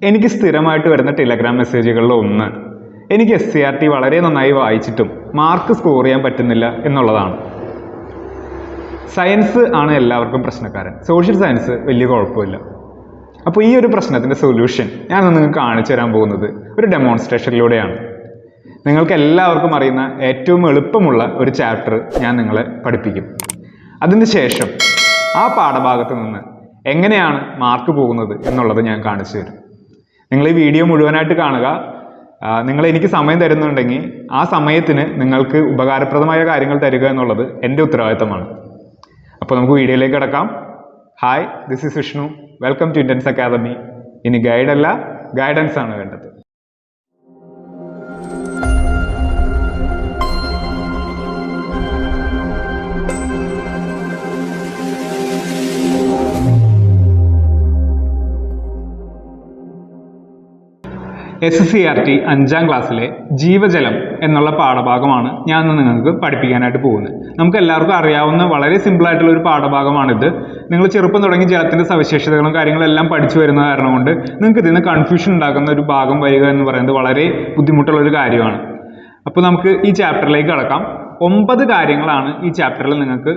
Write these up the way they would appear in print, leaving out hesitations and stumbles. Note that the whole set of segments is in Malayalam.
എനിക്ക് സ്ഥിരമായിട്ട് വരുന്ന ടെലഗ്രാം മെസ്സേജുകളിൽ ഒന്ന്, എനിക്ക് SCERT വളരെ നന്നായി വായിച്ചിട്ടും മാർക്ക് സ്കോർ ചെയ്യാൻ പറ്റുന്നില്ല എന്നുള്ളതാണ്. സയൻസ് ആണ് എല്ലാവർക്കും പ്രശ്നക്കാരൻ, സോഷ്യൽ സയൻസ് വലിയ കുഴപ്പമില്ല. അപ്പോൾ ഈ ഒരു പ്രശ്നത്തിൻ്റെ സൊല്യൂഷൻ ഞാൻ നിങ്ങൾക്ക് കാണിച്ചു തരാൻ പോകുന്നത് ഒരു ഡെമോൺസ്ട്രേഷനിലൂടെയാണ്. നിങ്ങൾക്ക് എല്ലാവർക്കും അറിയുന്ന ഏറ്റവും എളുപ്പമുള്ള ഒരു ചാപ്റ്റർ ഞാൻ നിങ്ങളെ പഠിപ്പിക്കും. അതിന് ശേഷം ആ പാഠഭാഗത്ത് നിന്ന് എങ്ങനെയാണ് മാർക്ക് പോകുന്നത് എന്നുള്ളത് ഞാൻ കാണിച്ചു തരും. നിങ്ങൾ ഈ വീഡിയോ മുഴുവനായിട്ട് കാണുക. നിങ്ങൾ എനിക്ക് സമയം തരുന്നുണ്ടെങ്കിൽ ആ സമയത്തിന് നിങ്ങൾക്ക് ഉപകാരപ്രദമായ കാര്യങ്ങൾ തരിക എന്നുള്ളത് എൻ്റെ ഉത്തരവാദിത്തമാണ്. അപ്പോൾ നമുക്ക് വീഡിയോയിലേക്ക് കിടക്കാം. Hi, this is Vishnu. Welcome to intense academy. ഇനി ഗൈഡല്ല, ഗൈഡൻസ് ആണ് വേണ്ടത്. SCERT 5ാം ക്ലാസ്സിലെ ജീവജലം എന്നുള്ള പാഠഭാഗമാണ് ഞാൻ ഇന്ന് നിങ്ങൾക്ക് പഠിപ്പിക്കാനായിട്ട് പോകുന്നത്. നമുക്ക് എല്ലാവർക്കും അറിയാവുന്ന വളരെ സിമ്പിളായിട്ടുള്ള ഒരു പാഠഭാഗമാണിത്. നിങ്ങൾ ചെറുപ്പം തുടങ്ങി ജലത്തിൻ്റെ സവിശേഷതകളും കാര്യങ്ങളും എല്ലാം പഠിച്ചു വരുന്ന കാരണം കൊണ്ട് നിങ്ങൾക്ക് ഇതിന് കൺഫ്യൂഷൻ ഉണ്ടാക്കുന്ന ഒരു ഭാഗം വരിക എന്ന് പറയുന്നത് വളരെ ബുദ്ധിമുട്ടുള്ള ഒരു കാര്യമാണ്. അപ്പോൾ നമുക്ക് ഈ ചാപ്റ്ററിലേക്ക് കടക്കാം. 9 കാര്യങ്ങളാണ് ഈ ചാപ്റ്ററിൽ നിങ്ങൾക്ക്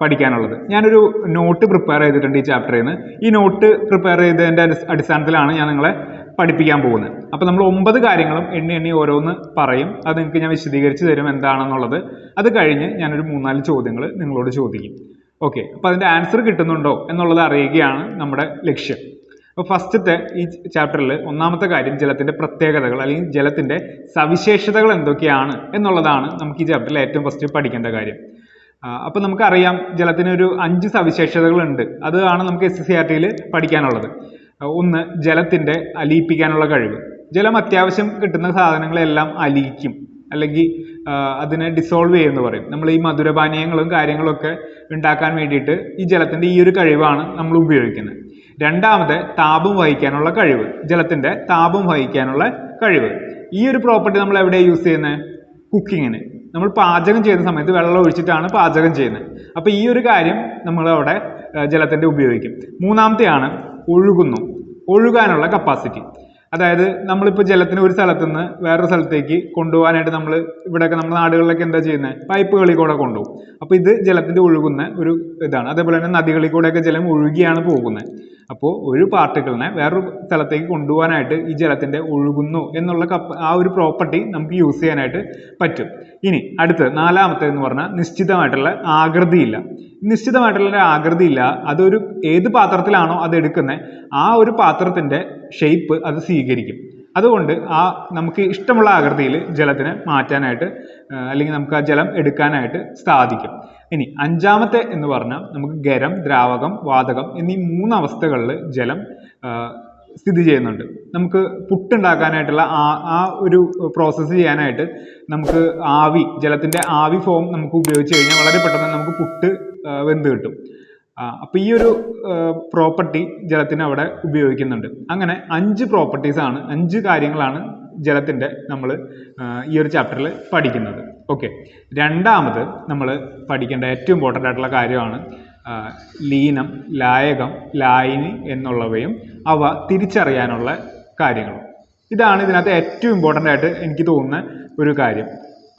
പഠിക്കാനുള്ളത്. ഞാനൊരു നോട്ട് പ്രിപ്പയർ ചെയ്തിട്ടുണ്ട് ഈ ചാപ്റ്ററിൽ നിന്ന്. ഈ നോട്ട് പ്രിപ്പയർ ചെയ്തതിൻ്റെ അടിസ്ഥാനത്തിലാണ് ഞാൻ നിങ്ങളെ പഠിപ്പിക്കാൻ പോകുന്നത്. അപ്പോൾ നമ്മൾ 9 കാര്യങ്ങളും എണ്ണി ഓരോന്ന് പറയും. അത് നിങ്ങൾക്ക് ഞാൻ വിശദീകരിച്ച് തരും എന്താണെന്നുള്ളത്. അത് കഴിഞ്ഞ് ഞാനൊരു 3-4 ചോദ്യങ്ങൾ നിങ്ങളോട് ചോദിക്കും. ഓക്കെ, അപ്പോൾ അതിൻ്റെ ആൻസർ കിട്ടുന്നുണ്ടോ എന്നുള്ളത് അറിയുകയാണ് നമ്മുടെ ലക്ഷ്യം. അപ്പോൾ ഫസ്റ്റത്തെ ഈ ചാപ്റ്ററിൽ 1ാമത്തെ കാര്യം ജലത്തിൻ്റെ പ്രത്യേകതകൾ അല്ലെങ്കിൽ ജലത്തിൻ്റെ സവിശേഷതകൾ എന്തൊക്കെയാണ് എന്നുള്ളതാണ് നമുക്ക് ഈ ചാപ്റ്ററിൽ ഏറ്റവും ഫസ്റ്റ് പഠിക്കേണ്ട കാര്യം. അപ്പോൾ നമുക്കറിയാം ജലത്തിനൊരു 5 സവിശേഷതകളുണ്ട്. അതാണ് നമുക്ക് SCERTയിൽ പഠിക്കാനുള്ളത്. ഒന്ന്, ജലത്തിൻ്റെ അലിയിപ്പിക്കാനുള്ള കഴിവ്. ജലം അത്യാവശ്യം കിട്ടുന്ന സാധനങ്ങളെല്ലാം അലിയിക്കും, അല്ലെങ്കിൽ അതിനെ ഡിസോൾവ് ചെയ്യുമെന്ന് പറയും. നമ്മൾ ഈ മധുരപാനീയങ്ങളും കാര്യങ്ങളൊക്കെ ഉണ്ടാക്കാൻ വേണ്ടിയിട്ട് ഈ ജലത്തിൻ്റെ ഈ ഒരു കഴിവാണ് നമ്മൾ ഉപയോഗിക്കുന്നത്. 2ാമത്, താപം വഹിക്കാനുള്ള കഴിവ്. ജലത്തിൻ്റെ താപം വഹിക്കാനുള്ള കഴിവ്. ഈ ഒരു പ്രോപ്പർട്ടി നമ്മൾ എവിടെ യൂസ് ചെയ്യുന്നത്? കുക്കിങ്ങിന്. നമ്മൾ പാചകം ചെയ്യുന്ന സമയത്ത് വെള്ളം ഒഴിച്ചിട്ടാണ് പാചകം ചെയ്യുന്നത്. അപ്പോൾ ഈ ഒരു കാര്യം നമ്മളവിടെ ജലത്തിൻ്റെ ഉപയോഗിക്കും. 3ാമത്തെയാണ് ഒഴുകാനുള്ള കപ്പാസിറ്റി. അതായത് നമ്മളിപ്പോൾ ജലത്തിന് ഒരു സ്ഥലത്ത് നിന്ന് വേറൊരു സ്ഥലത്തേക്ക് കൊണ്ടുപോകാനായിട്ട് നമ്മൾ ഇവിടെയൊക്കെ നമ്മുടെ നാടുകളിലൊക്കെ എന്താ ചെയ്യുന്നത്? പൈപ്പുകളിൽ കൂടെ കൊണ്ടുപോകും. അപ്പോൾ ഇത് ജലത്തിൻ്റെ ഒഴുകുന്ന ഒരു ഇതാണ്. അതേപോലെ തന്നെ നദികളിൽ കൂടെയൊക്കെ ജലം ഒഴുകിയാണ് പോകുന്നത്. അപ്പോൾ ഒരു പാർട്ടിക്കിളിനെ വേറൊരു സ്ഥലത്തേക്ക് കൊണ്ടുപോകാനായിട്ട് ഈ ജലത്തിൻ്റെ ഒഴുകുന്നു എന്നുള്ള ആ ഒരു പ്രോപ്പർട്ടി നമുക്ക് യൂസ് ചെയ്യാനായിട്ട് പറ്റും. ഇനി അടുത്ത് 4ാമത്തേന്ന് പറഞ്ഞാൽ നിശ്ചിതമായിട്ടുള്ള ആകൃതിയില്ല. നിശ്ചിതമായിട്ടുള്ള ആകൃതിയില്ല, അതൊരു ഏത് പാത്രത്തിലാണോ അത് എടുക്കുന്നത് ആ ഒരു പാത്രത്തിൻ്റെ ഷേപ്പ് അത് സ്വീകരിക്കും. അതുകൊണ്ട് നമുക്ക് ഇഷ്ടമുള്ള ആകൃതിയിൽ ജലത്തിനെ മാറ്റാനായിട്ട് അല്ലെങ്കിൽ നമുക്ക് ആ ജലം എടുക്കാനായിട്ട് സാധിക്കും. ഇനി 5ാമത്തെ എന്ന് പറഞ്ഞാൽ നമുക്ക് ഖരം, ദ്രാവകം, വാതകം എന്നീ 3 അവസ്ഥകളിൽ ജലം സ്ഥിതി ചെയ്യുന്നുണ്ട്. നമുക്ക് പുട്ടുണ്ടാക്കാനായിട്ടുള്ള ആ ഒരു പ്രോസസ്സ് ചെയ്യാനായിട്ട് നമുക്ക് ജലത്തിൻ്റെ ആവി ഫോം നമുക്ക് ഉപയോഗിച്ച് കഴിഞ്ഞാൽ വളരെ പെട്ടെന്ന് നമുക്ക് പുട്ട് വെന്ത് കിട്ടും. അപ്പോൾ ഈ ഒരു പ്രോപ്പർട്ടി ജലത്തിന് അവിടെ ഉപയോഗിക്കുന്നുണ്ട്. അങ്ങനെ 5 പ്രോപ്പർട്ടീസാണ്, 5 കാര്യങ്ങളാണ് ജലത്തിൻ്റെ നമ്മൾ ഈ ഒരു ചാപ്റ്ററിൽ പഠിക്കുന്നത്. ഓക്കെ, 2ാമത് നമ്മൾ പഠിക്കേണ്ട ഏറ്റവും ഇമ്പോർട്ടൻ്റ് ആയിട്ടുള്ള കാര്യമാണ് ലീനം, ലായകം, ലായിനി എന്നുള്ളവയും അവ തിരിച്ചറിയാനുള്ള കാര്യങ്ങളും. ഇതാണ് ഇതിനകത്ത് ഏറ്റവും ഇമ്പോർട്ടൻ്റ് ആയിട്ട് എനിക്ക് തോന്നുന്ന ഒരു കാര്യം.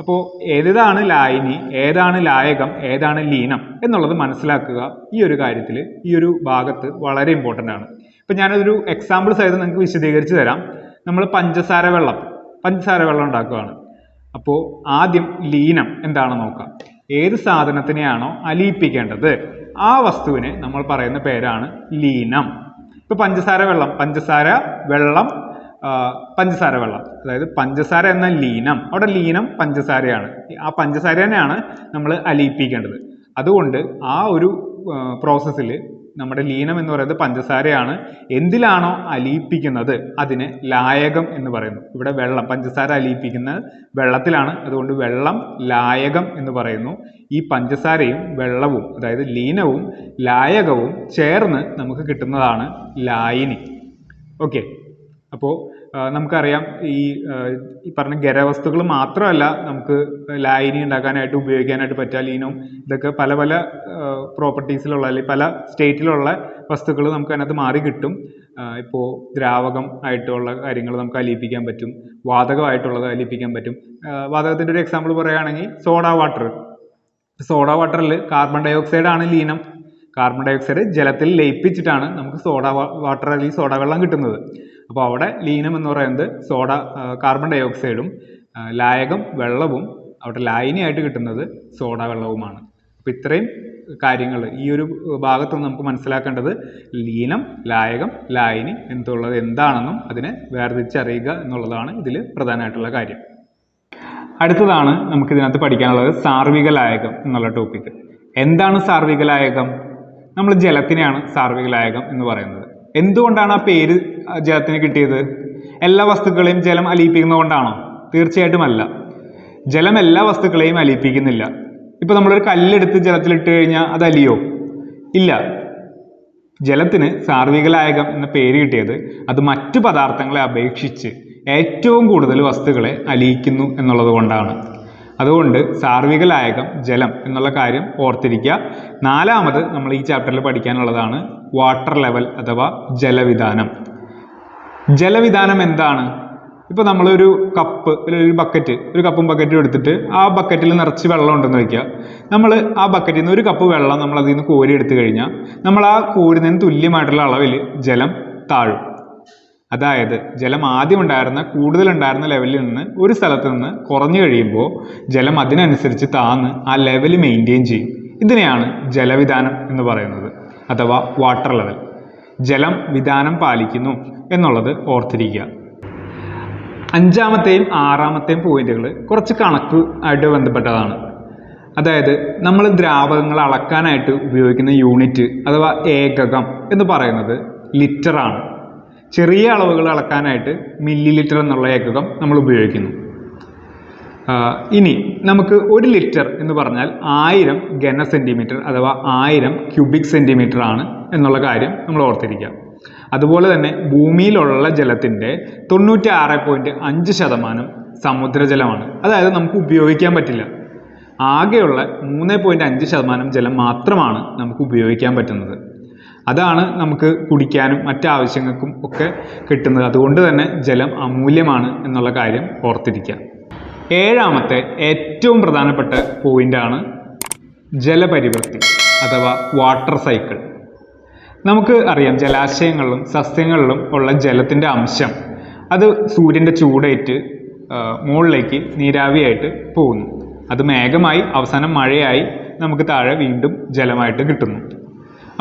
അപ്പോൾ ഏതാണ് ലായിനി, ഏതാണ് ലായകം, ഏതാണ് ലീനം എന്നുള്ളത് മനസ്സിലാക്കുക ഈ ഒരു കാര്യത്തിൽ, ഈ ഒരു ഭാഗത്ത് വളരെ ഇമ്പോർട്ടൻ്റ് ആണ്. ഇപ്പം ഞാനതൊരു എക്സാമ്പിൾ സഹിതം നിങ്ങൾക്ക് വിശദീകരിച്ച് തരാം. നമ്മൾ പഞ്ചസാര വെള്ളം ഉണ്ടാക്കുകയാണ്. അപ്പോൾ ആദ്യം ലീനം എന്താണെന്ന് നോക്കാം. ഏത് സാധനത്തിനെയാണോ അലിയിപ്പിക്കേണ്ടത് ആ വസ്തുവിനെ നമ്മൾ പറയുന്ന പേരാണ് ലീനം. ഇപ്പോൾ പഞ്ചസാര വെള്ളം, അതായത് പഞ്ചസാര എന്ന ലീനം, അവിടെ ലീനം പഞ്ചസാരയാണ്. ആ പഞ്ചസാരനെയാണ് നമ്മൾ അലിയിപ്പിക്കേണ്ടത്. അതുകൊണ്ട് ആ ഒരു പ്രോസസ്സിൽ നമ്മുടെ ലീനം എന്ന് പറയുന്നത് പഞ്ചസാരയാണ്. എന്തിലാണോ അലിയിപ്പിക്കുന്നത് അതിനെ ലായകം എന്ന് പറയുന്നു. ഇവിടെ പഞ്ചസാര അലിയിപ്പിക്കുന്നത് വെള്ളത്തിലാണ്. അതുകൊണ്ട് വെള്ളം ലായകം എന്ന് പറയുന്നു. ഈ പഞ്ചസാരയും വെള്ളവും, അതായത് ലീനവും ലായകവും ചേർന്ന് നമുക്ക് കിട്ടുന്നതാണ് ലായിനി. ഓക്കെ, അപ്പോൾ നമുക്കറിയാം ഈ പറഞ്ഞ ഖരവസ്തുക്കൾ മാത്രമല്ല നമുക്ക് ലായിനി ഉണ്ടാക്കാനായിട്ട് ഉപയോഗിക്കാനായിട്ട് പറ്റുക. ലീനവും ഇതൊക്കെ പല പല പ്രോപ്പർട്ടീസിലുള്ള അല്ലെങ്കിൽ പല സ്റ്റേറ്റിലുള്ള വസ്തുക്കൾ നമുക്ക് അതിനകത്ത് മാറി കിട്ടും. ഇപ്പോൾ ദ്രാവകം ആയിട്ടുള്ള കാര്യങ്ങൾ നമുക്ക് അലിയിപ്പിക്കാൻ പറ്റും, വാതകമായിട്ടുള്ളത് അലിയിപ്പിക്കാൻ പറ്റും. വാതകത്തിൻ്റെ ഒരു എക്സാമ്പിൾ പറയുകയാണെങ്കിൽ സോഡ വാട്ടറിൽ കാർബൺ ഡൈ ഓക്സൈഡ് ആണ് ലീനം. കാർബൺ ഡൈ ഓക്സൈഡ് ജലത്തിൽ ലയിപ്പിച്ചിട്ടാണ് നമുക്ക് വാട്ടർ അല്ലെങ്കിൽ സോഡ വെള്ളം കിട്ടുന്നത്. അപ്പോൾ അവിടെ ലീനം എന്ന് പറയുന്നത് കാർബൺ ഡൈ ഓക്സൈഡും ലായകം വെള്ളവും അവിടെ ലായനിയായിട്ട് കിട്ടുന്നത് സോഡ വെള്ളവുമാണ്. അപ്പോൾ ഇത്രയും കാര്യങ്ങൾ ഈ ഒരു ഭാഗത്ത് നമുക്ക് മനസ്സിലാക്കേണ്ടത് ലീനം, ലായകം, ലായനി എന്നുള്ളത് എന്താണെന്നും അതിനെ വേർതിരിച്ചറിയുക എന്നുള്ളതാണ് ഇതിൽ പ്രധാനമായിട്ടുള്ള കാര്യം. അടുത്തതാണ് നമുക്ക് ഇതിനകത്ത് പഠിക്കാനുള്ളത് സാർവിക ലായകം എന്നുള്ള ടോപ്പിക്ക്. എന്താണ് സാർവിക ലായകം? നമ്മൾ ജലത്തിനെയാണ് സാർവിക ലായകം എന്ന് പറയുന്നത്. എന്തുകൊണ്ടാണ് ആ പേര് ജലത്തിന് കിട്ടിയത്? എല്ലാ വസ്തുക്കളെയും ജലം അലിയിപ്പിക്കുന്നത് കൊണ്ടാണോ? തീർച്ചയായിട്ടും അല്ല. ജലം എല്ലാ വസ്തുക്കളെയും അലിയിപ്പിക്കുന്നില്ല. ഇപ്പോൾ നമ്മളൊരു കല്ലെടുത്ത് ജലത്തിലിട്ട് കഴിഞ്ഞാൽ അത് അലിയോ? ഇല്ല. ജലത്തിന് സാർവിക ലായകം എന്ന പേര് കിട്ടിയത് അത് മറ്റു പദാർത്ഥങ്ങളെ അപേക്ഷിച്ച് ഏറ്റവും കൂടുതൽ വസ്തുക്കളെ അലിയിക്കുന്നു എന്നുള്ളത് കൊണ്ടാണ്. അതുകൊണ്ട് സാർവിക ലായകം ജലം എന്നുള്ള കാര്യം ഓർത്തിരിക്കുക. നാലാമത് നമ്മൾ ഈ ചാപ്റ്ററിൽ പഠിക്കാനുള്ളതാണ് വാട്ടർ ലെവൽ അഥവാ ജലവിധാനം. ജലവിധാനം എന്താണ്? ഇപ്പോൾ നമ്മളൊരു കപ്പ് ഒരു കപ്പും ബക്കറ്റും എടുത്തിട്ട് ആ ബക്കറ്റിൽ നിറച്ച് വെള്ളം ഉണ്ടെന്ന് വയ്ക്കുക. നമ്മൾ ആ ബക്കറ്റിൽ നിന്ന് ഒരു കപ്പ് വെള്ളം നമ്മൾ അതിൽ നിന്ന് കോരി എടുത്തു കഴിഞ്ഞാൽ നമ്മൾ ആ കോരുന്നതിന് തുല്യമായിട്ടുള്ള അളവിൽ ജലം താഴും. അതായത് ജലം ആദ്യം കൂടുതലുണ്ടായിരുന്ന ലെവലിൽ നിന്ന് ഒരു സ്ഥലത്ത് നിന്ന് കുറഞ്ഞു കഴിയുമ്പോൾ ജലം അതിനനുസരിച്ച് താന്ന് ആ ലെവൽ മെയിൻറ്റെയിൻ ചെയ്യും. ഇതിനെയാണ് ജലവിധാനം എന്ന് പറയുന്നത് അഥവാ വാട്ടർ ലെവൽ. ജലം വിധാനം പാലിക്കുന്നു എന്നുള്ളത് ഓർത്തിരിക്കുക. അഞ്ചാമത്തെയും ആറാമത്തെയും പോയിന്റുകൾ കുറച്ച് കണക്ക് ആയിട്ട് ബന്ധപ്പെട്ടതാണ്. അതായത് നമ്മൾ ദ്രാവകങ്ങൾ അളക്കാനായിട്ട് ഉപയോഗിക്കുന്ന യൂണിറ്റ് അഥവാ ഏകകം എന്ന് പറയുന്നത് ലിറ്ററാണ്. ചെറിയ അളവുകൾ അളക്കാനായിട്ട് മില്ലി ലിറ്റർ എന്നുള്ള ഏകകം നമ്മൾ ഉപയോഗിക്കുന്നു. ഇനി നമുക്ക് 1 ലിറ്റർ എന്ന് പറഞ്ഞാൽ 1000 ഘന സെൻറ്റിമീറ്റർ അഥവാ 1000 ക്യൂബിക് സെൻറ്റിമീറ്റർ ആണ് എന്നുള്ള കാര്യം നമ്മൾ ഓർത്തിരിക്കുക. അതുപോലെ തന്നെ ഭൂമിയിലുള്ള ജലത്തിൻ്റെ 96.5% സമുദ്രജലമാണ്. അതായത് നമുക്ക് ഉപയോഗിക്കാൻ പറ്റില്ല. ആകെയുള്ള 3.5% ജലം മാത്രമാണ് നമുക്ക് ഉപയോഗിക്കാൻ പറ്റുന്നത്. അതാണ് നമുക്ക് കുടിക്കാനും മറ്റാവശ്യങ്ങൾക്കും ഒക്കെ കിട്ടുന്നത്. അതുകൊണ്ട് തന്നെ ജലം അമൂല്യമാണ് എന്നുള്ള കാര്യം ഓർത്തിരിക്കുക. ഏഴാമത്തെ ഏറ്റവും പ്രധാനപ്പെട്ട പോയിന്റാണ് ജലപരിവൃത്തി അഥവാ വാട്ടർ സൈക്കിൾ. നമുക്ക് അറിയാം ജലാശയങ്ങളിലും സസ്യങ്ങളിലും ഉള്ള ജലത്തിൻ്റെ അംശം അത് സൂര്യൻ്റെ ചൂടേറ്റ് മുകളിലേക്ക് നീരാവിയായിട്ട് പോകുന്നു. അത് മേഘമായി അവസാനം മഴയായി നമുക്ക് താഴെ വീണ്ടും ജലമായിട്ട് കിട്ടുന്നു.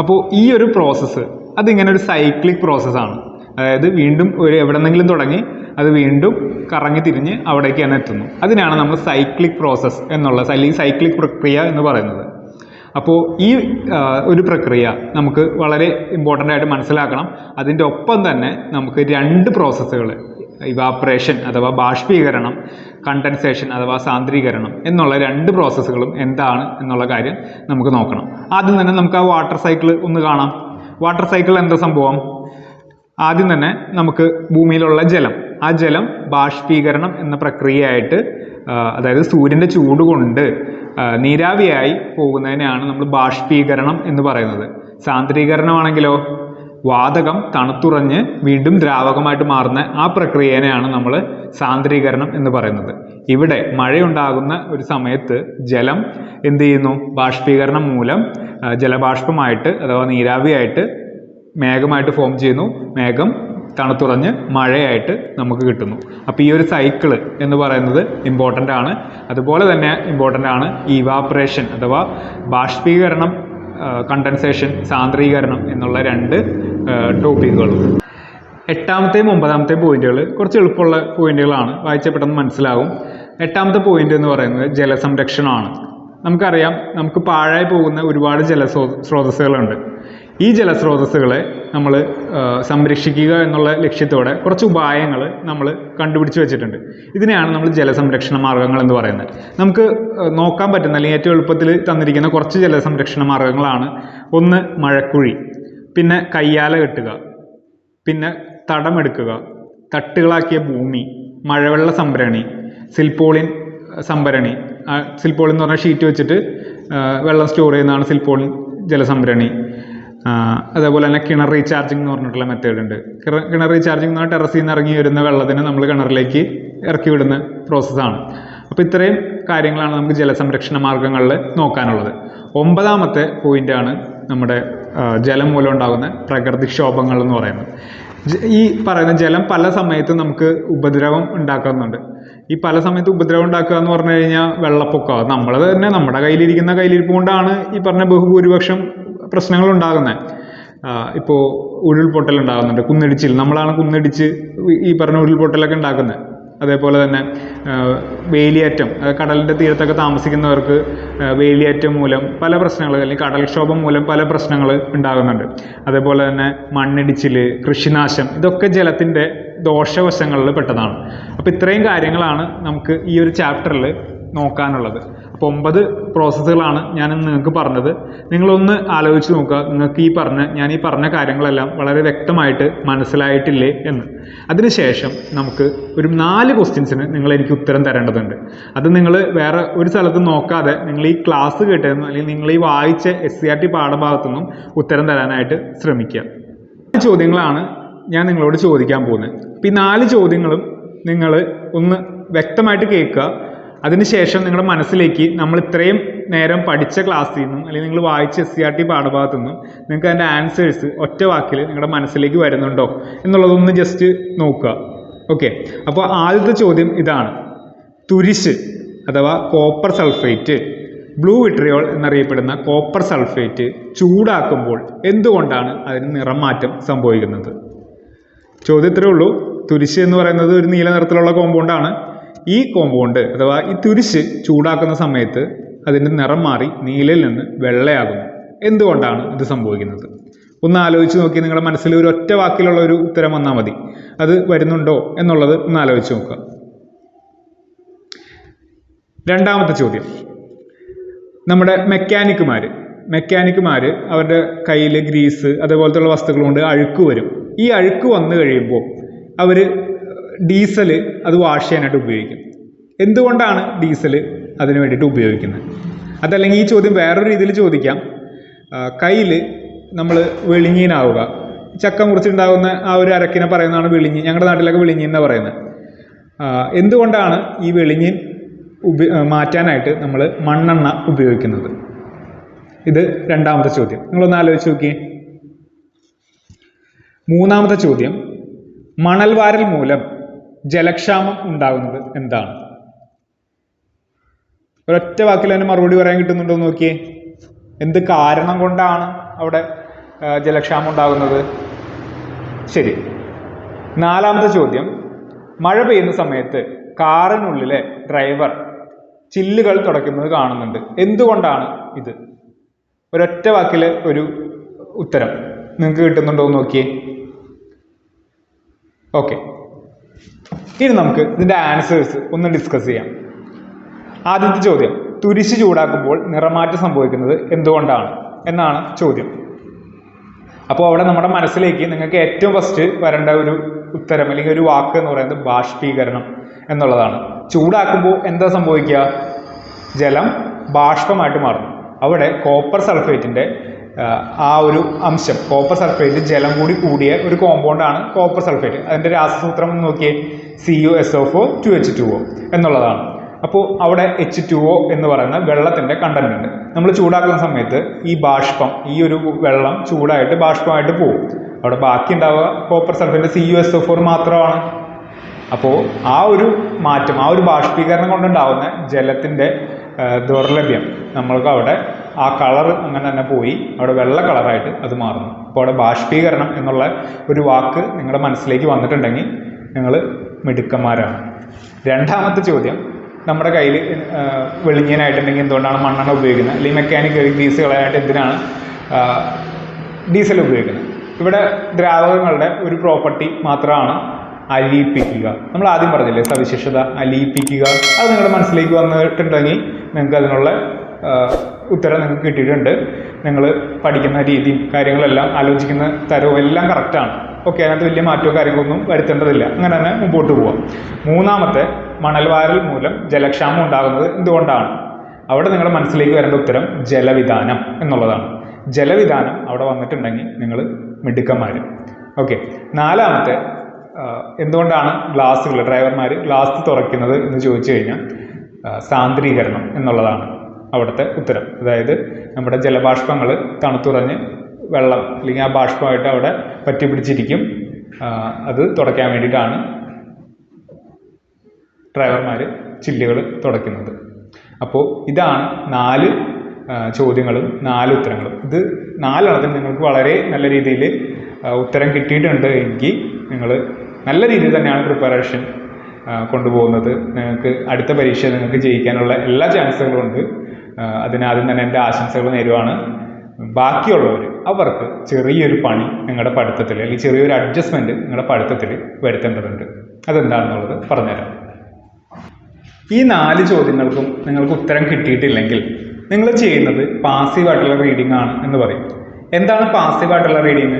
അപ്പോൾ ഈ ഒരു പ്രോസസ്സ് അതിങ്ങനെ ഒരു സൈക്ലിക് പ്രോസസ്സാണ്. അതായത് വീണ്ടും എവിടെന്നെങ്കിലും തുടങ്ങി അത് വീണ്ടും കറങ്ങി തിരിഞ്ഞ് അവിടേക്ക് തന്നെ എത്തുന്നു. അതിനാണ് നമ്മൾ സൈക്ലിക് പ്രോസസ്സ് അല്ലെങ്കിൽ സൈക്ലിക് പ്രക്രിയ എന്ന് പറയുന്നത്. അപ്പോൾ ഈ ഒരു പ്രക്രിയ നമുക്ക് വളരെ ഇമ്പോർട്ടൻ്റ് ആയിട്ട് മനസ്സിലാക്കണം. അതിൻ്റെ ഒപ്പം തന്നെ നമുക്ക് 2 പ്രോസസ്സുകൾ ഇവാപ്പറേഷൻ അഥവാ ബാഷ്പീകരണം, കണ്ടൻസേഷൻ അഥവാ സാന്ദ്രീകരണം എന്നുള്ള 2 പ്രോസസ്സുകളും എന്താണ് എന്നുള്ള കാര്യം നമുക്ക് നോക്കണം. ആദ്യം തന്നെ നമുക്ക് ആ വാട്ടർ സൈക്കിൾ ഒന്ന് കാണാം. വാട്ടർ സൈക്കിൾ എന്താ സംഭവം? ആദ്യം തന്നെ നമുക്ക് ഭൂമിയിലുള്ള ആ ജലം ബാഷ്പീകരണം എന്ന പ്രക്രിയയായിട്ട് അതായത് സൂര്യൻ്റെ ചൂട് കൊണ്ട് നീരാവിയായി പോകുന്നതിനെയാണ് നമ്മൾ ബാഷ്പീകരണം എന്ന് പറയുന്നത്. സാന്ദ്രീകരണമാണെങ്കിലോ വാതകം തണുത്തുറഞ്ഞ് വീണ്ടും ദ്രാവകമായിട്ട് മാറുന്ന ആ പ്രക്രിയനെയാണ് നമ്മൾ സാന്ദ്രീകരണം എന്ന് പറയുന്നത്. ഇവിടെ മഴയുണ്ടാകുന്ന ഒരു സമയത്ത് ജലം എന്ത് ചെയ്യുന്നു? ബാഷ്പീകരണം മൂലം ജലബാഷ്പമായിട്ട് അഥവാ നീരാവിയായിട്ട് മേഘമായിട്ട് ഫോം ചെയ്യുന്നു. മേഘം തണുത്തുറഞ്ഞ് മഴയായിട്ട് നമുക്ക് കിട്ടുന്നു. അപ്പോൾ ഈ ഒരു സൈക്കിള് എന്ന് പറയുന്നത് ഇമ്പോർട്ടൻ്റ് ആണ്. അതുപോലെ തന്നെ ഇമ്പോർട്ടൻ്റ് ആണ് ഇവാപ്പറേഷൻ അഥവാ ബാഷ്പീകരണം, കണ്ടൻസേഷൻ, സാന്ദ്രീകരണം എന്നുള്ള 2 ടോപ്പിക്കുകളും. 8ാമത്തെയും 9ാമത്തെയും പോയിന്റുകൾ കുറച്ച് എളുപ്പമുള്ള പോയിന്റുകളാണ്, വായിച്ച പെട്ടെന്ന് മനസ്സിലാവും. 8ാമത്തെ പോയിന്റ് എന്ന് പറയുന്നത് ജലസംരക്ഷണമാണ്. നമുക്കറിയാം നമുക്ക് പാഴായി പോകുന്ന ഒരുപാട് ജലസ്രോതസ്സുകളുണ്ട്. ഈ ജലസ്രോതസ്സുകളെ നമ്മൾ സംരക്ഷിക്കുക എന്നുള്ള ലക്ഷ്യത്തോടെ കുറച്ച് ഉപായങ്ങൾ നമ്മൾ കണ്ടുപിടിച്ച് വെച്ചിട്ടുണ്ട്. ഇതിനെയാണ് നമ്മൾ ജലസംരക്ഷണ മാർഗ്ഗങ്ങൾ എന്ന് പറയുന്നത്. നമുക്ക് നോക്കാൻ പറ്റുന്ന അല്ലെങ്കിൽ ഏറ്റവും എളുപ്പത്തിൽ തന്നിരിക്കുന്ന കുറച്ച് ജലസംരക്ഷണ മാർഗ്ഗങ്ങളാണ്. ഒന്ന് മഴക്കുഴി, പിന്നെ കയ്യാല കെട്ടുക, പിന്നെ തടമെടുക്കുക, തട്ടുകളാക്കിയ ഭൂമി, മഴവെള്ള സംഭരണി, സിൽപോളിൻ സംഭരണി. സിൽപോളിൻ എന്ന് പറഞ്ഞാൽ ഷീറ്റ് വെച്ചിട്ട് വെള്ളം സ്റ്റോർ ചെയ്യുന്നതാണ് സിൽപോളിൻ ജലസംഭരണി. അതേപോലെ തന്നെ കിണർ റീചാർജിങ് എന്ന് പറഞ്ഞിട്ടുള്ള മെത്തേഡ് ഉണ്ട്. കിണർ റീചാർജിങ് എന്ന് പറഞ്ഞാൽ ടെറസിൽ നിന്ന് ഇറങ്ങി വരുന്ന വെള്ളത്തിന് നമ്മൾ കിണറിലേക്ക് ഇറക്കി വിടുന്ന പ്രോസസ്സാണ്. അപ്പോൾ ഇത്രയും കാര്യങ്ങളാണ് നമുക്ക് ജലസംരക്ഷണ മാർഗങ്ങളിൽ നോക്കാനുള്ളത്. 9ാമത്തെ പോയിന്റാണ് നമ്മുടെ ജലം മൂലം ഉണ്ടാകുന്ന പ്രകൃതിക്ഷോഭങ്ങൾ എന്ന് പറയുന്നത്. ഈ പറയുന്ന ജലം പല സമയത്തും നമുക്ക് ഉപദ്രവം ഉണ്ടാക്കുന്നുണ്ട്. ഈ പല സമയത്ത് ഉപദ്രവം ഉണ്ടാക്കുക എന്ന് പറഞ്ഞു കഴിഞ്ഞാൽ വെള്ളപ്പൊക്കം, നമ്മൾ തന്നെ നമ്മുടെ കയ്യിലിരിക്കുന്ന കയ്യിലിരിപ്പ് കൊണ്ടാണ് ഈ പറഞ്ഞ ബഹുഭൂരിപക്ഷം പ്രശ്നങ്ങൾ ഉണ്ടാകുന്നത്. ഇപ്പോൾ ഉരുൾപൊട്ടൽ ഉണ്ടാകുന്നുണ്ട്, കുന്നിടിച്ചിൽ, നമ്മളാണ് കുന്നിടിച്ച് ഈ പറഞ്ഞ ഉരുൾപൊട്ടലൊക്കെ ഉണ്ടാക്കുന്നത്. അതേപോലെ തന്നെ വേലിയേറ്റം, കടലിൻ്റെ തീരത്തൊക്കെ താമസിക്കുന്നവർക്ക് വേലിയേറ്റം മൂലം പല പ്രശ്നങ്ങൾ, അല്ലെങ്കിൽ കടൽക്ഷോഭം മൂലം പല പ്രശ്നങ്ങൾ ഉണ്ടാകുന്നുണ്ട്. അതേപോലെ തന്നെ മണ്ണിടിച്ചിൽ, കൃഷിനാശം, ഇതൊക്കെ ജലത്തിൻ്റെ ദോഷവശങ്ങളിൽ പെട്ടതാണ്. അപ്പോൾ ഇത്രയും കാര്യങ്ങളാണ് നമുക്ക് ഈ ഒരു ചാപ്റ്ററിൽ നോക്കാനുള്ളത്. അപ്പോൾ 9 പ്രോസസ്സുകളാണ് ഞാൻ നിങ്ങൾക്ക് പറഞ്ഞത്. നിങ്ങളൊന്ന് ആലോചിച്ച് നോക്കുക, നിങ്ങൾക്ക് ഞാൻ ഈ പറഞ്ഞ കാര്യങ്ങളെല്ലാം വളരെ വ്യക്തമായിട്ട് മനസ്സിലായിട്ടില്ലേ എന്ന്. അതിനുശേഷം നമുക്ക് ഒരു 4 ക്വസ്റ്റ്യൻസിന് നിങ്ങൾ എനിക്ക് ഉത്തരം തരേണ്ടതുണ്ട്. അത് നിങ്ങൾ വേറെ ഒരു സ്ഥലത്തും നോക്കാതെ നിങ്ങൾ ഈ ക്ലാസ് കേട്ടതെന്ന്, അല്ലെങ്കിൽ നിങ്ങൾ ഈ വായിച്ച SCERT പാഠഭാഗത്തുനിന്നും ഉത്തരം തരാനായിട്ട് ശ്രമിക്കുക. 4 ചോദ്യങ്ങളാണ് ഞാൻ നിങ്ങളോട് ചോദിക്കാൻ പോകുന്നത്. അപ്പോൾ ഈ 4 ചോദ്യങ്ങളും നിങ്ങൾ ഒന്ന് വ്യക്തമായിട്ട് കേൾക്കുക. അതിനുശേഷം നിങ്ങളുടെ മനസ്സിലേക്ക് നമ്മൾ ഇത്രയും നേരം പഠിച്ച ക്ലാസ്സിൽ നിന്നും, അല്ലെങ്കിൽ നിങ്ങൾ വായിച്ച SCERT പാഠഭാഗത്തു നിന്നും നിങ്ങൾക്ക് അതിൻ്റെ ആൻസേഴ്സ് ഒറ്റ വാക്കിൽ നിങ്ങളുടെ മനസ്സിലേക്ക് വരുന്നുണ്ടോ എന്നുള്ളതൊന്ന് ജസ്റ്റ് നോക്കുക. ഓക്കെ, അപ്പോൾ ആദ്യത്തെ ചോദ്യം ഇതാണ്. തുരിശ് അഥവാ കോപ്പർ സൾഫേറ്റ്, ബ്ലൂ വിട്രിയോൾ എന്നറിയപ്പെടുന്ന കോപ്പർ സൾഫേറ്റ് ചൂടാക്കുമ്പോൾ എന്തുകൊണ്ടാണ് അതിന് നിറം മാറ്റം സംഭവിക്കുന്നത്? ചോദ്യം ഇത്രയേ ഉള്ളൂ. തുരിശ് എന്ന് പറയുന്നത് ഒരു നീല നിറത്തിലുള്ള കോമ്പൗണ്ടാണ്. ഈ കോമ്പൗണ്ട് അഥവാ ഈ തുരിശ് ചൂടാക്കുന്ന സമയത്ത് അതിൻ്റെ നിറം മാറി നീലയിൽ നിന്ന് വെള്ളയാകുന്നു. എന്തുകൊണ്ടാണ് ഇത് സംഭവിക്കുന്നത്? ഒന്ന് ആലോചിച്ച് നോക്കി. നിങ്ങളുടെ മനസ്സിൽ ഒരു ഒറ്റ വാക്കിലുള്ള ഒരു ഉത്തരം വന്നാൽ മതി. അത് വരുന്നുണ്ടോ എന്നുള്ളത് ഒന്ന് ആലോചിച്ച് നോക്കുക. രണ്ടാമത്തെ ചോദ്യം. നമ്മുടെ മെക്കാനിക്കുമാർ അവരുടെ കയ്യിൽ ഗ്രീസ് അതേപോലത്തുള്ള വസ്തുക്കൾ കൊണ്ട് അഴുക്ക് വരും. ഈ അഴുക്ക് വന്നു കഴിയുമ്പോൾ അവർ ഡീസൽ അത് വാഷ് ചെയ്യാനായിട്ട് ഉപയോഗിക്കും. എന്തുകൊണ്ടാണ് ഡീസൽ അതിന് വേണ്ടിയിട്ട് ഉപയോഗിക്കുന്നത്? അതല്ലെങ്കിൽ ഈ ചോദ്യം വേറൊരു രീതിയിൽ ചോദിക്കാം. കയ്യിൽ നമ്മൾ വെളിഞ്ഞീനാവുക, ചക്ക മുറിച്ചുണ്ടാകുന്ന ആ ഒരു അരക്കിനെ പറയുന്നതാണ് വെളിഞ്ഞീൻ. ഞങ്ങളുടെ നാട്ടിലൊക്കെ വെളിഞ്ഞീൻ എന്നാണ് പറയുന്നത്. എന്തുകൊണ്ടാണ് ഈ വെളിഞ്ഞീൻ മാറ്റാനായിട്ട് നമ്മൾ മണ്ണെണ്ണ ഉപയോഗിക്കുന്നത്? ഇത് രണ്ടാമത്തെ ചോദ്യം. നിങ്ങളൊന്ന് ആലോചിച്ച് നോക്കിയേ. മൂന്നാമത്തെ ചോദ്യം. മണൽവാരൽ മൂലം ജലക്ഷാമം ഉണ്ടാകുന്നത് എന്താണ്? ഒരൊറ്റ വാക്കിൽ തന്നെ മറുപടി പറയാൻ കിട്ടുന്നുണ്ടോ എന്ന് നോക്കിയേ. എന്ത് കാരണം കൊണ്ടാണ് അവിടെ ജലക്ഷാമം ഉണ്ടാകുന്നത്? ശരി. നാലാമത്തെ ചോദ്യം. മഴ പെയ്യുന്ന സമയത്ത് കാറിനുള്ളിലെ ഡ്രൈവർ ചില്ലുകൾ തുടയ്ക്കുന്നത് കാണുന്നുണ്ട്. എന്തുകൊണ്ടാണ് ഇത്? ഒരൊറ്റ വാക്കിൽ ഒരു ഉത്തരം നിങ്ങൾക്ക് കിട്ടുന്നുണ്ടോ എന്ന് നോക്കിയേ. ഓക്കെ, ഇനി നമുക്ക് ഇതിൻ്റെ ആൻസേഴ്സ് ഒന്ന് ഡിസ്കസ് ചെയ്യാം. ആദ്യത്തെ ചോദ്യം. തുരിശ് ചൂടാക്കുമ്പോൾ നിറമാറ്റം സംഭവിക്കുന്നത് എന്തുകൊണ്ടാണ് എന്നാണ് ചോദ്യം. അപ്പോൾ അവിടെ നമ്മുടെ മനസ്സിലേക്ക് നിങ്ങൾക്ക് ഏറ്റവും ഫസ്റ്റ് വരേണ്ട ഒരു ഉത്തരം അല്ലെങ്കിൽ ഒരു വാക്ക് എന്ന് പറയുന്നത് ബാഷ്പീകരണം എന്നുള്ളതാണ്. ചൂടാക്കുമ്പോൾ എന്താ സംഭവിക്കുക? ജലം ബാഷ്പമായിട്ട് മാറുന്നു. അവിടെ കോപ്പർ സൾഫേറ്റിൻ്റെ ആ ഒരു അംശം, കോപ്പർ സൾഫേറ്റ് ജലം കൂടിയ ഒരു കോമ്പൗണ്ടാണ് കോപ്പർ സൾഫേറ്റ്. അതിൻ്റെ രാസസൂത്രം നോക്കിയേ, CuSO4 2H2O എന്നുള്ളതാണ്. അപ്പോൾ അവിടെ H2O എന്ന് പറയുന്ന വെള്ളത്തിൻ്റെ കണ്ടന്റ് ഉണ്ട്. നമ്മൾ ചൂടാക്കുന്ന സമയത്ത് ഈ ബാഷ്പം, ഈ ഒരു വെള്ളം ചൂടായിട്ട് ബാഷ്പമായിട്ട് പോകും. അവിടെ ബാക്കി ഉണ്ടാവുക കോപ്പർ സൾഫേറ്റ് CuSO4 മാത്രമാണ്. അപ്പോൾ ആ ഒരു മാറ്റം, ആ ഒരു ബാഷ്പീകരണം കൊണ്ടുണ്ടാവുന്ന ജലത്തിൻ്റെ ദൗർലഭ്യം നമ്മൾക്ക് അവിടെ ആ കളർ അങ്ങനെ തന്നെ പോയി അവിടെ വെള്ള കളറായിട്ട് അത് മാറുന്നു. അപ്പോൾ അവിടെ ബാഷ്പീകരണം എന്നുള്ള ഒരു വാക്ക് നിങ്ങളുടെ മനസ്സിലേക്ക് വന്നിട്ടുണ്ടെങ്കിൽ നിങ്ങൾ മിടുക്കന്മാരാണ്. രണ്ടാമത്തെ ചോദ്യം. നമ്മുടെ കയ്യിൽ വെളിഞ്ഞീനായിട്ടുണ്ടെങ്കിൽ എന്തുകൊണ്ടാണ് മണ്ണെണ്ണ ഉപയോഗിക്കുന്നത്? അല്ലെങ്കിൽ മെക്കാനിക്കൽ ഗ്രീസ് കളയാനായിട്ട് എന്തിനാണ് ഡീസൽ ഉപയോഗിക്കുന്നത്? ഇവിടെ ദ്രാവകങ്ങളുടെ ഒരു പ്രോപ്പർട്ടി മാത്രമാണ് അലിയിപ്പിക്കുക. നമ്മൾ ആദ്യം പറഞ്ഞില്ലേ സവിശേഷത, അലിയിപ്പിക്കുക. അത് നിങ്ങളുടെ മനസ്സിലേക്ക് വന്നിട്ടുണ്ടെങ്കിൽ നിങ്ങൾക്ക് അതിനുള്ള ഉത്തരം നിങ്ങൾക്ക് കിട്ടിയിട്ടുണ്ട്. നിങ്ങൾ പഠിക്കുന്ന രീതിയും കാര്യങ്ങളെല്ലാം ആലോചിക്കുന്ന തരവും എല്ലാം കറക്റ്റാണ്. ഓക്കെ, അതിനകത്ത് വലിയ മാറ്റമോ കാര്യങ്ങളൊന്നും വരുത്തേണ്ടതില്ല. അങ്ങനെ തന്നെ മുമ്പോട്ട് പോവാം. മൂന്നാമത്തെ, മണൽവാരൽ മൂലം ജലക്ഷാമം ഉണ്ടാകുന്നത് എന്തുകൊണ്ടാണ്? അവിടെ നിങ്ങളുടെ മനസ്സിലേക്ക് വരേണ്ട ഉത്തരം ജലവിധാനം എന്നുള്ളതാണ്. ജലവിധാനം അവിടെ വന്നിട്ടുണ്ടെങ്കിൽ നിങ്ങൾ മിടുക്കന്മാർ. ഓക്കെ, നാലാമത്തെ എന്തുകൊണ്ടാണ് ഡ്രൈവർമാർ ഗ്ലാസ് തുറക്കുന്നത് എന്ന് ചോദിച്ചു കഴിഞ്ഞാൽ സാന്ദ്രീകരണം എന്നുള്ളതാണ് അവിടുത്തെ ഉത്തരം. അതായത് നമ്മുടെ ജലബാഷ്പങ്ങൾ തണുത്തുറഞ്ഞ് വെള്ളം അല്ലെങ്കിൽ ആ ബാഷ്പമായിട്ട് അവിടെ പറ്റിപ്പിടിച്ചിരിക്കും. അത് തുടയ്ക്കാൻ വേണ്ടിയിട്ടാണ് ഡ്രൈവർമാർ ചില്ലുകൾ തുടയ്ക്കുന്നത്. അപ്പോൾ ഇതാണ് 4 ചോദ്യങ്ങളും 4 ഉത്തരങ്ങളും. ഇത് 4 നിങ്ങൾക്ക് വളരെ നല്ല രീതിയിൽ ഉത്തരം കിട്ടിയിട്ടുണ്ട് എങ്കിൽ നിങ്ങൾ നല്ല രീതിയിൽ തന്നെയാണ് പ്രിപ്പറേഷൻ കൊണ്ടുപോകുന്നത്. നിങ്ങൾക്ക് അടുത്ത പരീക്ഷ നിങ്ങൾക്ക് ജയിക്കാനുള്ള എല്ലാ ചാൻസുകളും ഉണ്ട്. അതിനാദ്യം തന്നെ എൻ്റെ ആശംസകൾ നേരുവാണ്. ബാക്കിയുള്ളവർ അവർക്ക് ചെറിയൊരു പണി നിങ്ങളുടെ പഠിത്തത്തിൽ അല്ലെങ്കിൽ ചെറിയൊരു അഡ്ജസ്റ്റ്മെൻറ്റ് നിങ്ങളുടെ പഠിത്തത്തിൽ വരുത്തേണ്ടതുണ്ട്. അതെന്താണെന്നുള്ളത് പറഞ്ഞുതരാം. ഈ 4 ചോദ്യങ്ങൾക്കും നിങ്ങൾക്ക് ഉത്തരം കിട്ടിയിട്ടില്ലെങ്കിൽ നിങ്ങൾ ചെയ്യുന്നത് പാസീവായിട്ടുള്ള റീഡിംഗ് ആണ് എന്ന് പറയും. എന്താണ് പാസീവായിട്ടുള്ള റീഡിങ്?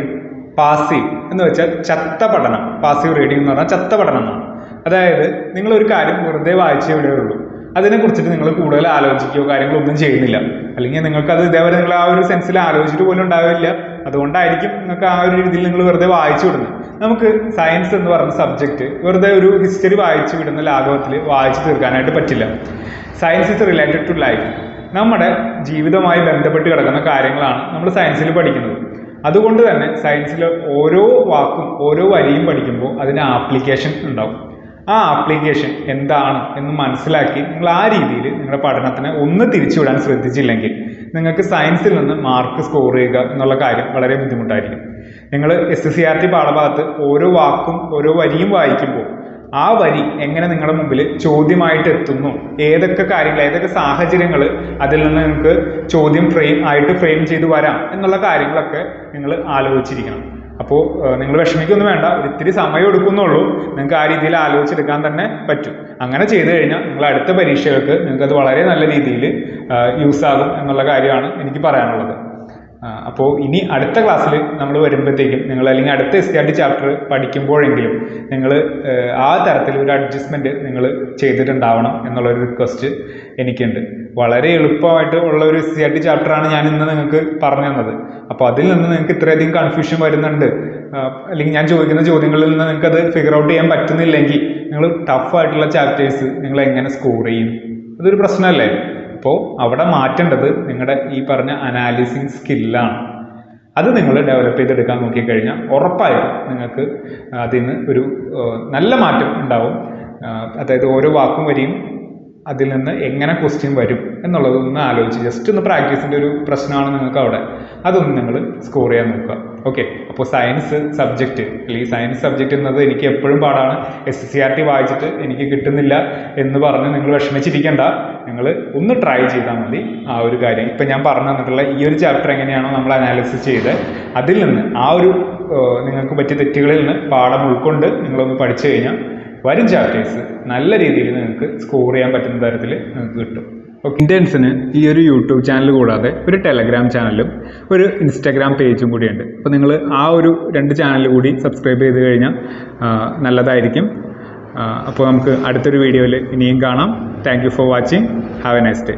പാസീവ് എന്ന് വെച്ചാൽ ചത്ത പഠനം. പാസീവ് റീഡിംഗ് എന്ന് പറഞ്ഞാൽ ചത്ത പഠനം എന്നാണ്. അതായത് നിങ്ങളൊരു കാര്യം വെറുതെ വായിച്ചേ വിടുകയുള്ളൂ. അതിനെക്കുറിച്ചിട്ട് നിങ്ങൾ കൂടുതൽ ആലോചിക്കുകയോ കാര്യങ്ങളൊന്നും ചെയ്യുന്നില്ല. അല്ലെങ്കിൽ നിങ്ങൾക്കത് ഇതേവരെ നിങ്ങൾ ആ ഒരു സെൻസിൽ ആലോചിച്ചിട്ട് പോലും ഉണ്ടാവില്ല. അതുകൊണ്ടായിരിക്കും നിങ്ങൾക്ക് ആ ഒരു രീതിയിൽ നിങ്ങൾ വെറുതെ വായിച്ചു വിടുന്നത്. നമുക്ക് സയൻസ് എന്ന് പറയുന്ന സബ്ജക്റ്റ് വെറുതെ ഒരു ഹിസ്റ്ററി വായിച്ചു വിടുന്ന ലാഘവത്തിൽ വായിച്ചു തീർക്കാനായിട്ട് പറ്റില്ല. Science is related to life. നമ്മുടെ ജീവിതവുമായി ബന്ധപ്പെട്ട് കിടക്കുന്ന കാര്യങ്ങളാണ് നമ്മൾ സയൻസിൽ പഠിക്കുന്നത്. അതുകൊണ്ട് തന്നെ സയൻസിൽ ഓരോ വാക്കും ഓരോ വരിയും പഠിക്കുമ്പോൾ അതിന് ആപ്ലിക്കേഷൻ ഉണ്ടാവും. ആ ആപ്ലിക്കേഷൻ എന്താണ് എന്ന് മനസ്സിലാക്കി നിങ്ങൾ ആ രീതിയിൽ നിങ്ങളുടെ പഠനത്തിനെ ഒന്ന് തിരിച്ചുവിടാൻ ശ്രദ്ധിച്ചില്ലെങ്കിൽ നിങ്ങൾക്ക് സയൻസിൽ നിന്ന് മാർക്ക് സ്കോർ ചെയ്യുക എന്നുള്ള കാര്യം വളരെ ബുദ്ധിമുട്ടായിരിക്കും. നിങ്ങൾ SCERT പാഠഭാഗത്ത് ഓരോ വാക്കും ഓരോ വരിയും വായിക്കുമ്പോൾ ആ വരി എങ്ങനെ നിങ്ങളുടെ മുമ്പിൽ ചോദ്യമായിട്ട് എത്തുന്നു, ഏതൊക്കെ കാര്യങ്ങൾ ഏതൊക്കെ സാഹചര്യങ്ങൾ അതിൽ നിന്ന് നിങ്ങൾക്ക് ചോദ്യം ഫ്രെയിം ചെയ്ത് വരാം എന്നുള്ള കാര്യങ്ങളൊക്കെ നിങ്ങൾ ആലോചിച്ചിരിക്കണം. അപ്പോൾ നിങ്ങൾ വിഷമിക്കൊന്നും വേണ്ട, ഒരിത്തിരി സമയം എടുക്കുന്നുള്ളൂ. നിങ്ങൾക്ക് ആ രീതിയിൽ ആലോചിച്ചെടുക്കാൻ തന്നെ പറ്റും. അങ്ങനെ ചെയ്തു കഴിഞ്ഞാൽ നിങ്ങൾ അടുത്ത പരീക്ഷകൾക്ക് നിങ്ങൾക്കത് വളരെ നല്ല രീതിയിൽ യൂസ് ആകും എന്നുള്ള കാര്യമാണ് എനിക്ക് പറയാനുള്ളത്. അപ്പോൾ ഇനി അടുത്ത ക്ലാസ്സിൽ നമ്മൾ വരുമ്പോഴത്തേക്കും നിങ്ങൾ അല്ലെങ്കിൽ അടുത്ത SCERT ചാപ്റ്റർ പഠിക്കുമ്പോഴെങ്കിലും നിങ്ങൾ ആ തരത്തിൽ ഒരു അഡ്ജസ്റ്റ്മെൻറ്റ് നിങ്ങൾ ചെയ്തിട്ടുണ്ടാവണം എന്നുള്ളൊരു റിക്വസ്റ്റ് എനിക്കുണ്ട്. വളരെ എളുപ്പമായിട്ട് ഉള്ള ഒരു SCERT ചാപ്റ്ററാണ് ഞാൻ ഇന്ന് നിങ്ങൾക്ക് പറഞ്ഞു തന്നത്. അപ്പോൾ അതിൽ നിന്ന് നിങ്ങൾക്ക് ഇത്രയധികം കൺഫ്യൂഷൻ വരുന്നുണ്ട്, അല്ലെങ്കിൽ ഞാൻ ചോദിക്കുന്ന ചോദ്യങ്ങളിൽ നിന്ന് നിങ്ങൾക്കത് ഫിഗർ ഔട്ട് ചെയ്യാൻ പറ്റുന്നില്ലെങ്കിൽ നിങ്ങൾ ടഫായിട്ടുള്ള ചാപ്റ്റേഴ്സ് നിങ്ങൾ എങ്ങനെ സ്കോർ ചെയ്യും? അതൊരു പ്രശ്നമല്ലേ? അപ്പോൾ അവിടെ മാറ്റേണ്ടത് നിങ്ങളുടെ ഈ പറഞ്ഞ അനാലിസിങ് സ്കില്ലാണ്. അത് നിങ്ങൾ ഡെവലപ്പ് ചെയ്തെടുക്കാൻ നോക്കിക്കഴിഞ്ഞാൽ ഉറപ്പായിട്ടും നിങ്ങൾക്ക് അതിൽ നിന്ന് ഒരു നല്ല മാറ്റം ഉണ്ടാവും. അതായത് ഓരോ വാക്കും വരിയും അതിൽ നിന്ന് എങ്ങനെ ക്വസ്റ്റ്യൻ വരും എന്നുള്ളതൊന്ന് ആലോചിച്ച് ജസ്റ്റ് ഒന്ന് പ്രാക്ടീസിൻ്റെ ഒരു പ്രശ്നമാണ് നിങ്ങൾക്ക് അവിടെ. അതൊന്ന് നിങ്ങൾ സ്കോർ ചെയ്യാൻ നോക്കുക. ഓക്കെ, അപ്പോൾ സയൻസ് സബ്ജക്റ്റ് അല്ലെങ്കിൽ സയൻസ് സബ്ജക്റ്റ് എന്നത് എനിക്ക് എപ്പോഴും പാടാണ്. SCERT വായിച്ചിട്ട് എനിക്ക് കിട്ടുന്നില്ല എന്ന് പറഞ്ഞ് നിങ്ങൾ വിഷമിച്ചിരിക്കേണ്ട. നിങ്ങൾ ഒന്ന് ട്രൈ ചെയ്താൽ മതി ആ ഒരു കാര്യം. ഇപ്പം ഞാൻ പറഞ്ഞു തന്നിട്ടുള്ള ഈ ഒരു ചാപ്റ്റർ എങ്ങനെയാണോ നമ്മൾ അനാലിസിസ് ചെയ്ത് അതിൽ നിന്ന് ആ ഒരു നിങ്ങൾക്ക് പറ്റിയ തെറ്റുകളിൽ നിന്ന് പാഠം ഉൾക്കൊണ്ട് നിങ്ങളൊന്ന് പഠിച്ചു കഴിഞ്ഞാൽ വരും ചാപ്റ്റേഴ്സ് നല്ല രീതിയിൽ നിങ്ങൾക്ക് സ്കോർ ചെയ്യാൻ പറ്റുന്ന തരത്തിൽ നിങ്ങൾക്ക് കിട്ടും. ഓക്കെ, ഇന്റേൺസിന് ഈ ഒരു യൂട്യൂബ് ചാനൽ കൂടാതെ ഒരു ടെലഗ്രാം ചാനലും ഒരു ഇൻസ്റ്റാഗ്രാം പേജും കൂടിയുണ്ട്. അപ്പോൾ നിങ്ങൾ ആ ഒരു 2 ചാനൽ കൂടി സബ്സ്ക്രൈബ് ചെയ്ത് കഴിഞ്ഞാൽ നല്ലതായിരിക്കും. അപ്പോൾ നമുക്ക് അടുത്തൊരു വീഡിയോയിൽ ഇനിയും കാണാം. Thank you for watching. Have A nice day.